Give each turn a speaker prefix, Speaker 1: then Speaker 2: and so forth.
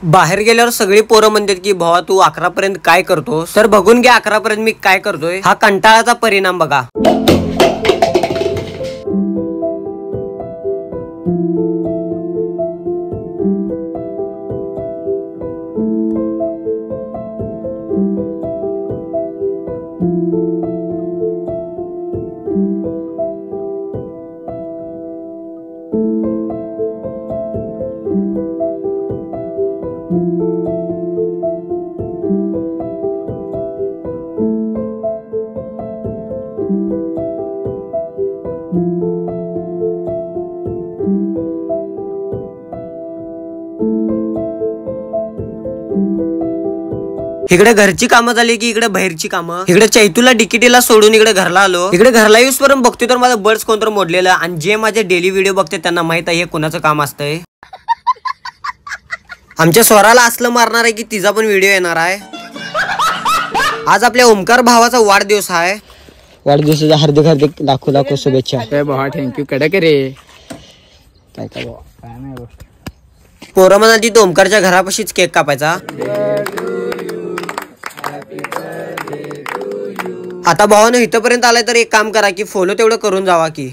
Speaker 1: बाहेर गेल्यावर सगळी पोरं म्हणतात की भावा तू 11 पर्यंत काय करतोस, तर बघून घ्या 11 पर्यंत मी काय करतोय। हा कंटाळाचा परिणाम बघा। इकडे घरची कामं झाली की इकडे बाहेरची कामं। इकडे चैतूला डिकिटीला सोडून इकडे घरला आलो। इकडे घरला येऊस पर्यंत बघतोय तर माझं बर्ड्स कोणतर मोडलेलं, आणि जे माझे डेली व्हिडिओ बघते त्यांना माहित आहे हे कुणाचं काम असतंय। आमच्या स्वराला असलं मारणार आहे की तिचा पण व्हिडिओ येणार आहे। आज आपल्या ओमकार भावाचा वाढदिवस आहे।
Speaker 2: वाढदिवसाच्या हार्दिक हार्दिक लाखो लाखो शुभेच्छा।
Speaker 3: काय भावा थँक्यू कडक रे। काय काय भावा काय नाही गोष्ट।
Speaker 1: पोरं म्हणाली तो ओमकारच्या घरापाशीच केक कापायचा। आता भावानं इथपर्यंत आलाय तर एक काम करा की फॉलो तेवढं करून जावा की।